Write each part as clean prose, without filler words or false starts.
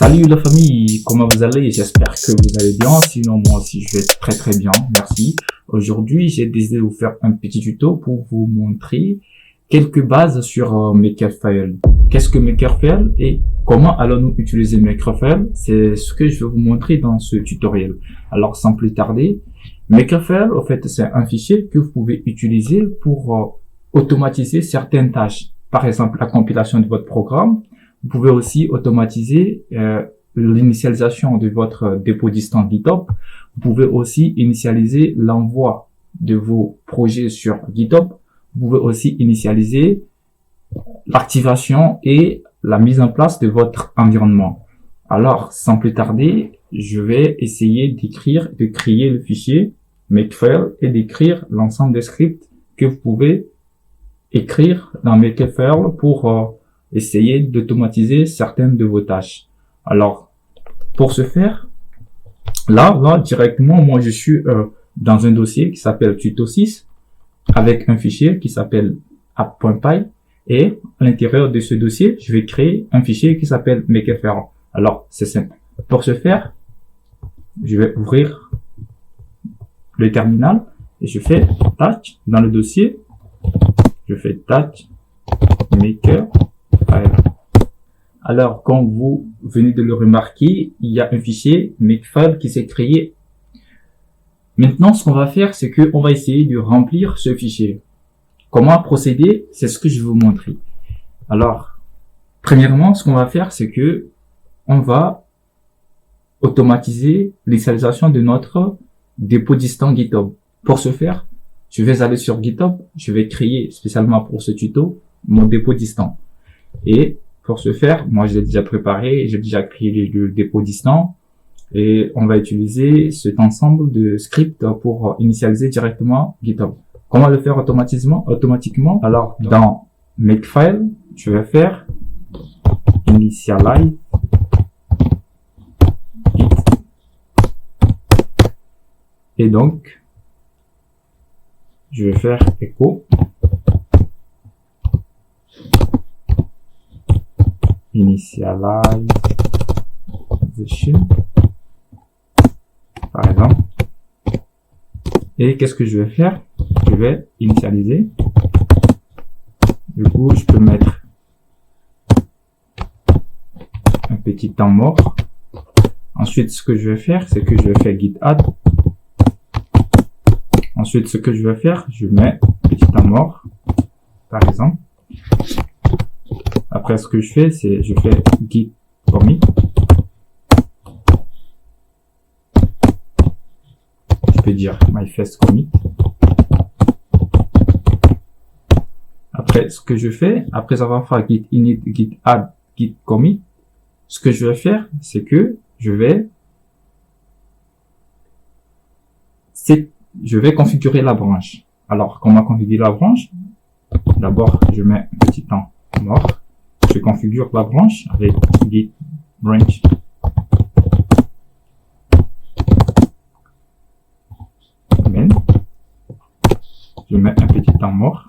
Salut la famille, comment vous allez? J'espère que vous allez bien, sinon moi aussi je vais très très bien, merci. Aujourd'hui j'ai décidé de vous faire un petit tuto pour vous montrer quelques bases sur Makerfile. Qu'est-ce que Makerfile et comment allons-nous utiliser Makerfile? C'est ce que je vais vous montrer dans ce tutoriel. Alors sans plus tarder, Makerfile en fait c'est un fichier que vous pouvez utiliser pour automatiser certaines tâches. Par exemple la compilation de votre programme. Vous pouvez aussi automatiser l'initialisation de votre dépôt distant GitHub. Vous pouvez aussi initialiser l'envoi de vos projets sur GitHub. Vous pouvez aussi initialiser l'activation et la mise en place de votre environnement. Alors, sans plus tarder, je vais essayer de créer le fichier Makefile et d'écrire l'ensemble des scripts que vous pouvez écrire dans Makefile pour essayer d'automatiser certaines de vos tâches. Alors, pour ce faire, là, directement, moi, je suis dans un dossier qui s'appelle tuto 6 avec un fichier qui s'appelle app.py et à l'intérieur de ce dossier, je vais créer un fichier qui s'appelle Makerfile. Alors, c'est simple. Pour ce faire, je vais ouvrir le terminal et je fais touch dans le dossier. Je fais touch Maker. Alors, comme vous venez de le remarquer, il y a un fichier Makefile qui s'est créé. Maintenant, ce qu'on va faire, c'est qu'on va essayer de remplir ce fichier. Comment procéder? C'est ce que je vais vous montrer. Alors, premièrement, ce qu'on va faire, c'est que on va automatiser l'initialisation de notre dépôt distant GitHub. Pour ce faire, je vais aller sur GitHub, je vais créer spécialement pour ce tuto mon dépôt distant. Et pour ce faire, moi je l'ai déjà préparé, j'ai déjà créé le dépôt distant et on va utiliser cet ensemble de scripts pour initialiser directement GitHub. Comment le faire automatiquement? Alors dans Makefile, je vais faire initialize Git et donc je vais faire echo initialization par exemple. Et qu'est-ce que je vais faire? Je vais initialiser. Du coup, je peux mettre un petit temps mort. Ensuite, ce que je vais faire, c'est que je vais faire git add. Ensuite, ce que je vais faire, je mets un petit temps mort, par exemple. Après, ce que je fais, c'est je fais git commit. Je peux dire my first commit. Après, ce que je fais, après avoir fait git init, git add, git commit, ce que je vais faire, c'est que je vais configurer la branche. Alors, comment configurer la branche? D'abord, je mets un petit temps mort. Je configure la branche avec git branch. Amen. Je mets un petit temps mort.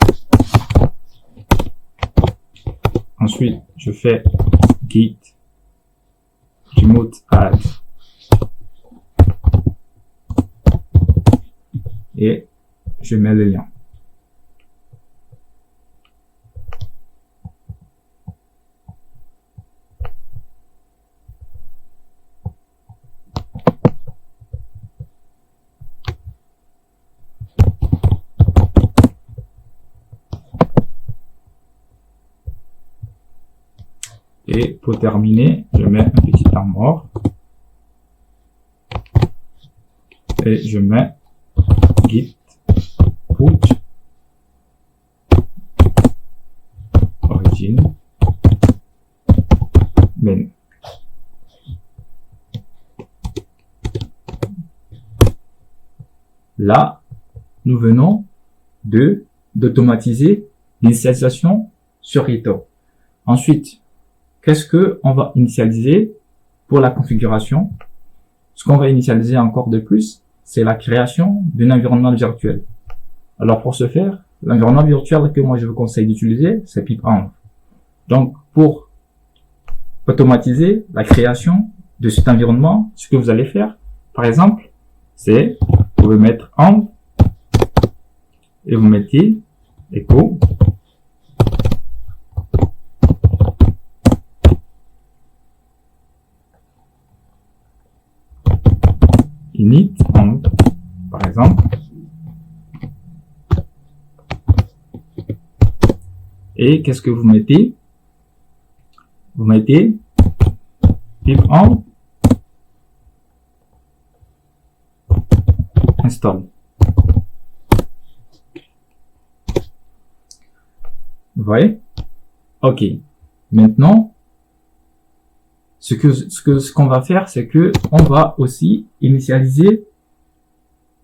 Ensuite, je fais git remote add et je mets le lien. Et pour terminer, je mets un petit temps mort. Et je mets git put origin main. Là, nous venons d'automatiser l'initialisation sur GitHub. Ensuite, qu'est-ce que on va initialiser pour la configuration? Ce qu'on va initialiser encore de plus, c'est la création d'un environnement virtuel. Alors pour ce faire, l'environnement virtuel que moi je vous conseille d'utiliser, c'est pipenv. Donc pour automatiser la création de cet environnement, ce que vous allez faire, par exemple, c'est, vous pouvez mettre env et vous mettez echo init env, par exemple, et qu'est-ce que vous mettez? Vous mettez pip env install. Vous voyez? Ok. Maintenant, ce qu'on va faire, c'est que on va aussi initialiser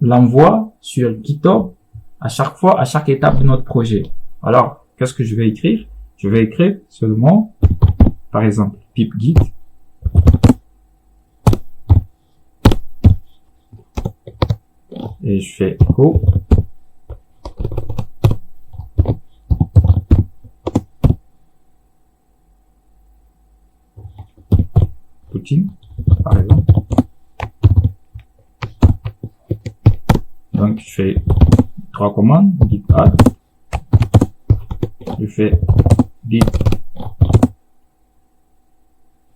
l'envoi sur GitHub à chaque fois, à chaque étape de notre projet. Alors, qu'est-ce que je vais écrire? Je vais écrire seulement, par exemple, pip git et je fais echo Poutine, par exemple. Donc, je fais 3 commandes, git add, je fais git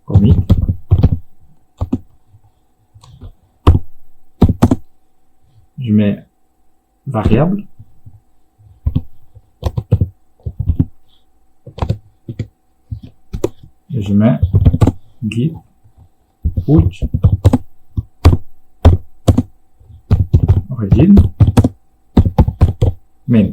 commit, je mets variable, et je mets git push origin main.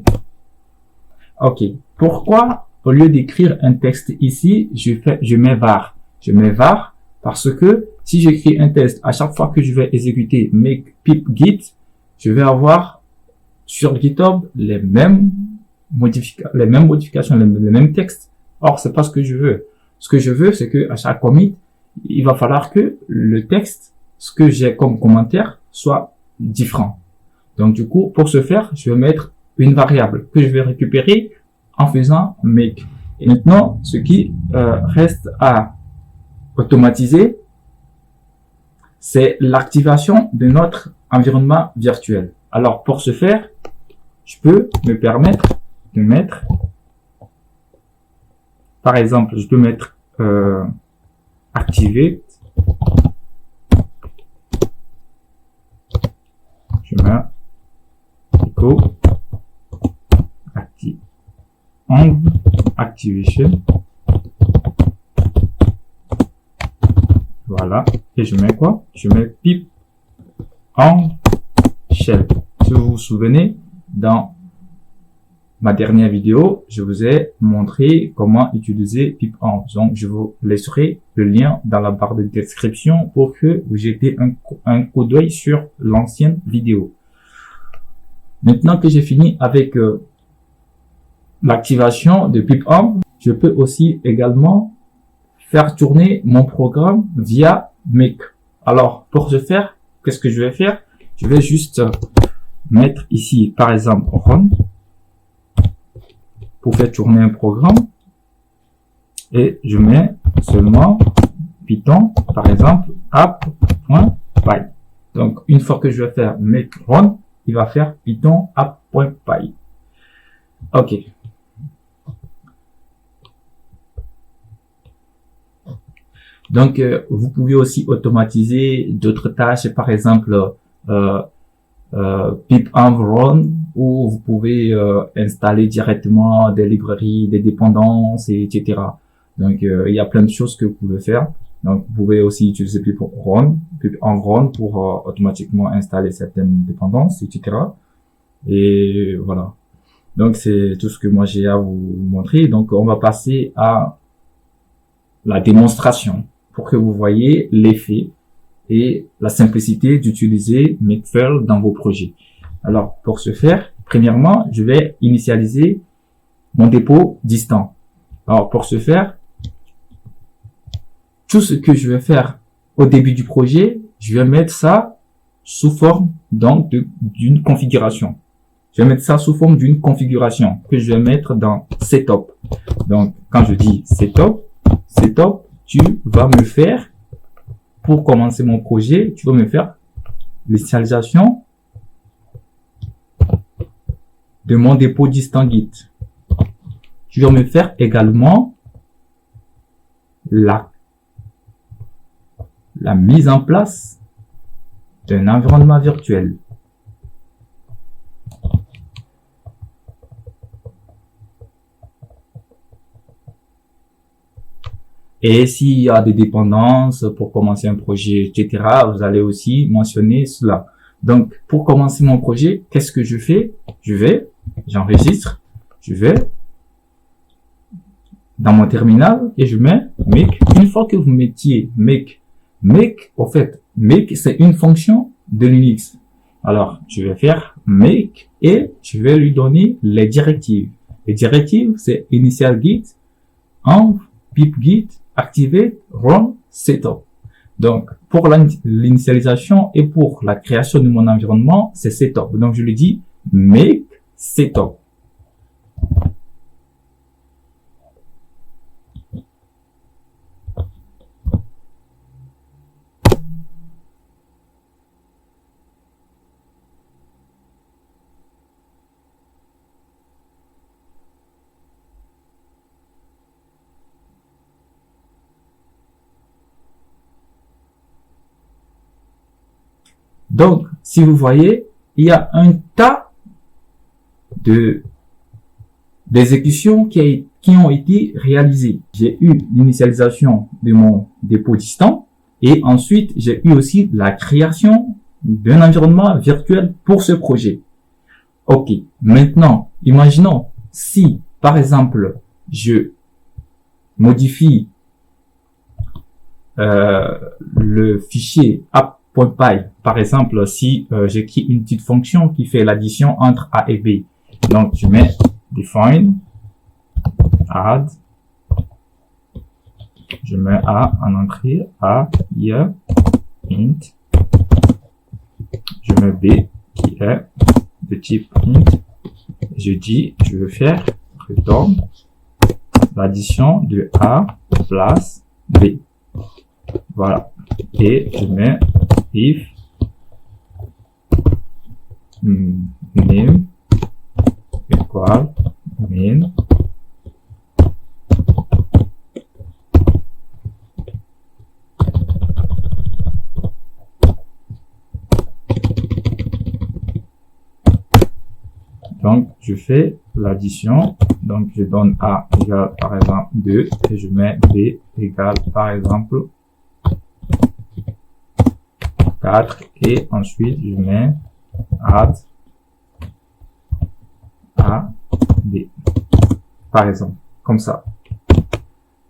Ok. Pourquoi, au lieu d'écrire un texte ici, je mets var? Je mets var parce que si j'écris un texte à chaque fois que je vais exécuter make pip git, je vais avoir sur GitHub les mêmes modifications, les mêmes textes. Or, c'est pas ce que je veux. Ce que je veux, c'est que à chaque commit, il va falloir que le texte, ce que j'ai comme commentaire, soit différent. Donc, du coup, pour ce faire, je vais mettre une variable que je vais récupérer en faisant make. Et maintenant, ce qui reste à automatiser, c'est l'activation de notre environnement virtuel. Alors, pour ce faire, je peux me permettre de mettre, par exemple, je peux mettre activate, je mets echo env activation, voilà, et je mets quoi? Je mets pip env shell. Si vous vous souvenez, dans ma dernière vidéo, je vous ai montré comment utiliser pip env. Donc, je vous laisserai le lien dans la barre de description pour que vous jetez un coup d'œil sur l'ancienne vidéo. Maintenant que j'ai fini avec l'activation de pip env, je peux aussi également faire tourner mon programme via make. Alors, pour ce faire, qu'est-ce que je vais faire? Je vais juste mettre ici, par exemple, run pour faire tourner un programme et je mets seulement Python, par exemple, app.py. Donc, une fois que je vais faire make run, il va faire Python app.py. Ok. Donc, vous pouvez aussi automatiser d'autres tâches, par exemple, pip env run, où vous pouvez installer directement des librairies, des dépendances, etc. Donc, il y a plein de choses que vous pouvez faire. Donc, vous pouvez aussi utiliser pip env run pour automatiquement installer certaines dépendances, etc. Et voilà. Donc, c'est tout ce que moi j'ai à vous montrer. Donc, on va passer à la démonstration pour que vous voyez l'effet et la simplicité d'utiliser Makefile dans vos projets. Alors, pour ce faire, premièrement, je vais initialiser mon dépôt distant. Alors, pour ce faire, tout ce que je vais faire au début du projet, je vais mettre ça sous forme donc d'une configuration. Je vais mettre ça sous forme d'une configuration que je vais mettre dans Setup. Donc, quand je dis Setup, tu vas me faire, pour commencer mon projet, tu vas me faire l'initialisation de mon dépôt distant Git. Tu vas me faire également la mise en place d'un environnement virtuel. Et s'il y a des dépendances pour commencer un projet, etc., vous allez aussi mentionner cela. Donc, pour commencer mon projet, qu'est-ce que je fais? J'enregistre, je vais dans mon terminal et je mets make. Une fois que vous mettiez make, au fait, make, c'est une fonction de Linux. Alors, je vais faire make et je vais lui donner les directives. Les directives, c'est initial git, env, pip git, activate, run, setup. Donc, pour l'initialisation et pour la création de mon environnement, c'est setup. Donc, je lui dis make setup. Donc, si vous voyez, il y a un tas d'exécutions qui ont été réalisées. J'ai eu l'initialisation de mon dépôt distant et ensuite, j'ai eu aussi la création d'un environnement virtuel pour ce projet. Ok, maintenant, imaginons si, par exemple, je modifie le fichier app.py. Par exemple, si j'écris une petite fonction qui fait l'addition entre A et B. Donc, je mets define, add, je mets A en entrée, A, here, int, je mets B qui est de type int, je dis, je veux faire return l'addition de A plus B. Voilà. Et je mets if name equal main donc je fais l'addition, donc je donne A égale par exemple 2 et je mets B égale par exemple 4 et ensuite je mets add A, B, par exemple, comme ça.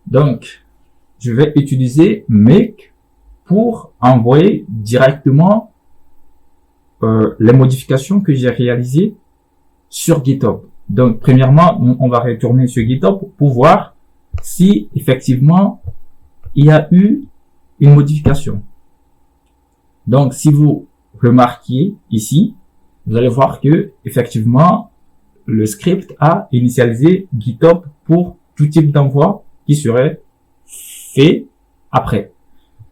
Donc, je vais utiliser make pour envoyer directement les modifications que j'ai réalisées sur GitHub. Donc, premièrement, on va retourner sur GitHub pour voir si effectivement il y a eu une modification. Donc, si vous remarquez ici, vous allez voir que effectivement le script a initialisé GitHub pour tout type d'envoi qui serait fait après.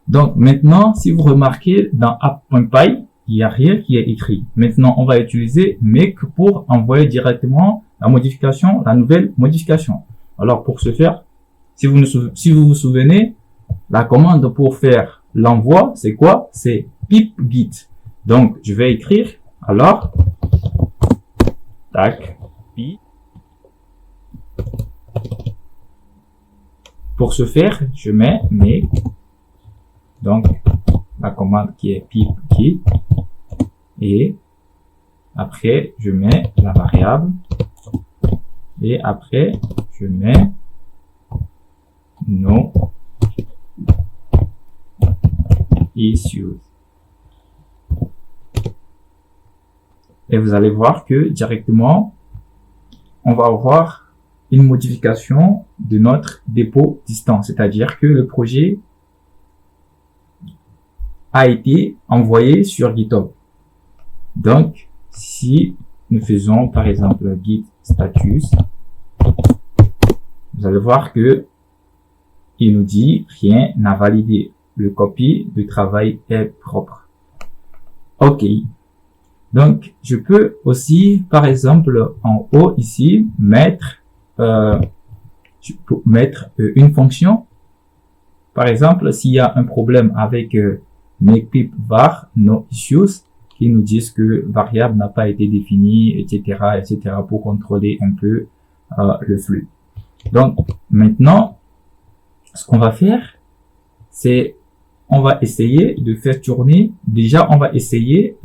Donc maintenant, si vous remarquez dans app.py, il n'y a rien qui est écrit. Maintenant, on va utiliser make pour envoyer directement la modification, la nouvelle modification. Alors pour ce faire, si vous vous souvenez, la commande pour faire l'envoi, c'est quoi? C'est pip git. Donc je vais écrire alors tac pi. Pour ce faire, je mets make, donc la commande qui est pip git, et après je mets la variable, et après je mets no issues. Et vous allez voir que directement, on va avoir une modification de notre dépôt distant. C'est-à-dire que le projet a été envoyé sur GitHub. Donc, si nous faisons par exemple git status, vous allez voir que il nous dit rien n'a validé. Le copie de travail est propre. OK. Donc, je peux aussi, par exemple, en haut ici, mettre une fonction. Par exemple, s'il y a un problème avec make var no issues, qui nous disent que variable n'a pas été définie, etc., etc., pour contrôler un peu le flux. Donc, maintenant, ce qu'on va faire, c'est on va essayer de faire tourner. Déjà, on va essayer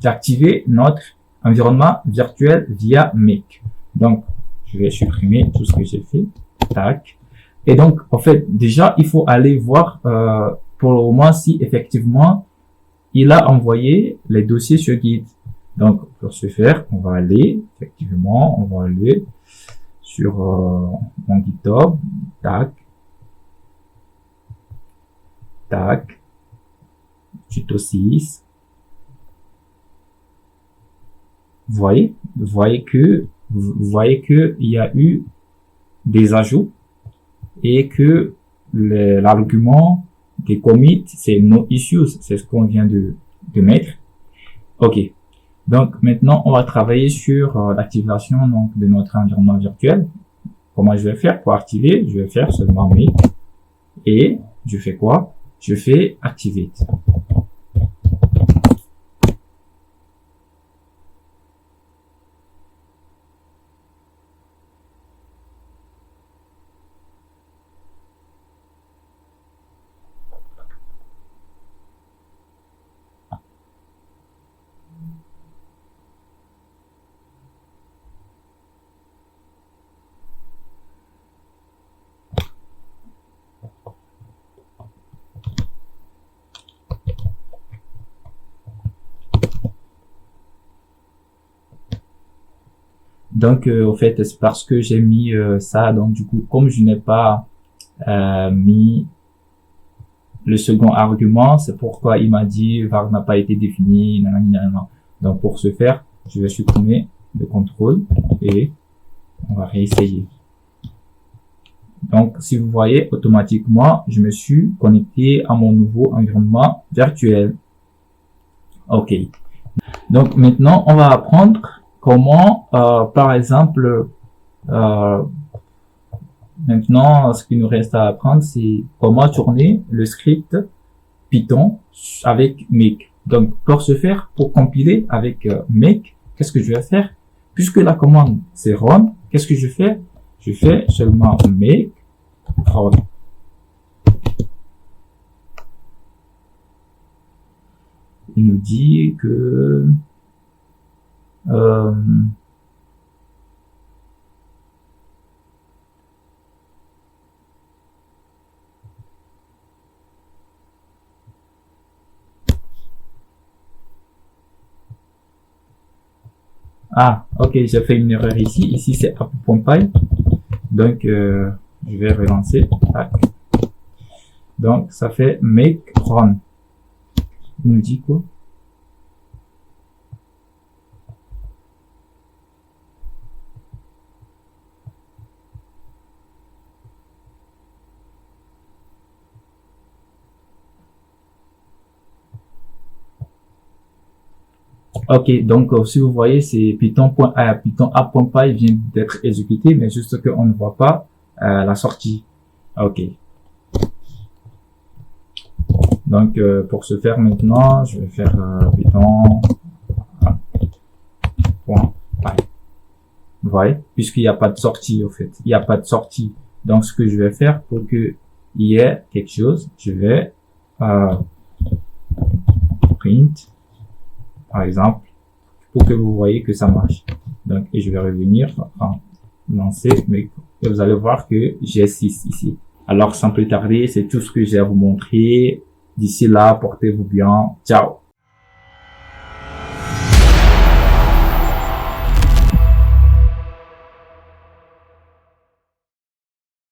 d'activer notre environnement virtuel via make. Donc, je vais supprimer tout ce que j'ai fait. Tac. Et donc, en fait, déjà, il faut aller voir pour le moment si effectivement il a envoyé les dossiers sur Git. Donc, pour ce faire, on va aller sur mon GitHub. Tac. Tac. Tuto 6. Vous voyez que il y a eu des ajouts et que l'argument des commits, c'est no issues, c'est ce qu'on vient de mettre. OK. Donc, maintenant, on va travailler sur l'activation donc de notre environnement virtuel. Comment je vais faire pour activer? Je vais faire seulement make et je fais quoi? Je fais activate. Donc, au fait, c'est parce que j'ai mis ça. Donc, du coup, comme je n'ai pas mis le second argument, c'est pourquoi il m'a dit var n'a pas été défini. Nanana. Donc, pour ce faire, je vais supprimer le contrôle et on va réessayer. Donc, si vous voyez, automatiquement, je me suis connecté à mon nouveau environnement virtuel. OK. Donc, maintenant, on va apprendre comment, par exemple, maintenant, ce qui nous reste à apprendre, c'est comment tourner le script Python avec make. Donc, pour ce faire, pour compiler avec make, qu'est-ce que je vais faire? Puisque la commande, c'est run, qu'est-ce que je fais? Je fais seulement make run. Il nous dit que ok, j'ai fait une erreur ici. Ici, c'est app.py. Donc, je vais relancer. Tac. Donc, ça fait make run. Il nous dit quoi? Ok, donc si vous voyez, c'est Python app.py vient d'être exécuté, mais juste qu'on ne voit pas la sortie. Ok. Donc pour ce faire maintenant, je vais faire Python app.py. Vous voyez, puisqu'il n'y a pas de sortie au fait, il n'y a pas de sortie. Donc ce que je vais faire pour que il y ait quelque chose, je vais print par exemple, pour que vous voyez que ça marche. Donc, et je vais revenir lancer, mais vous allez voir que j'ai 6 ici. Alors, sans plus tarder, c'est tout ce que j'ai à vous montrer. D'ici là, portez-vous bien. Ciao!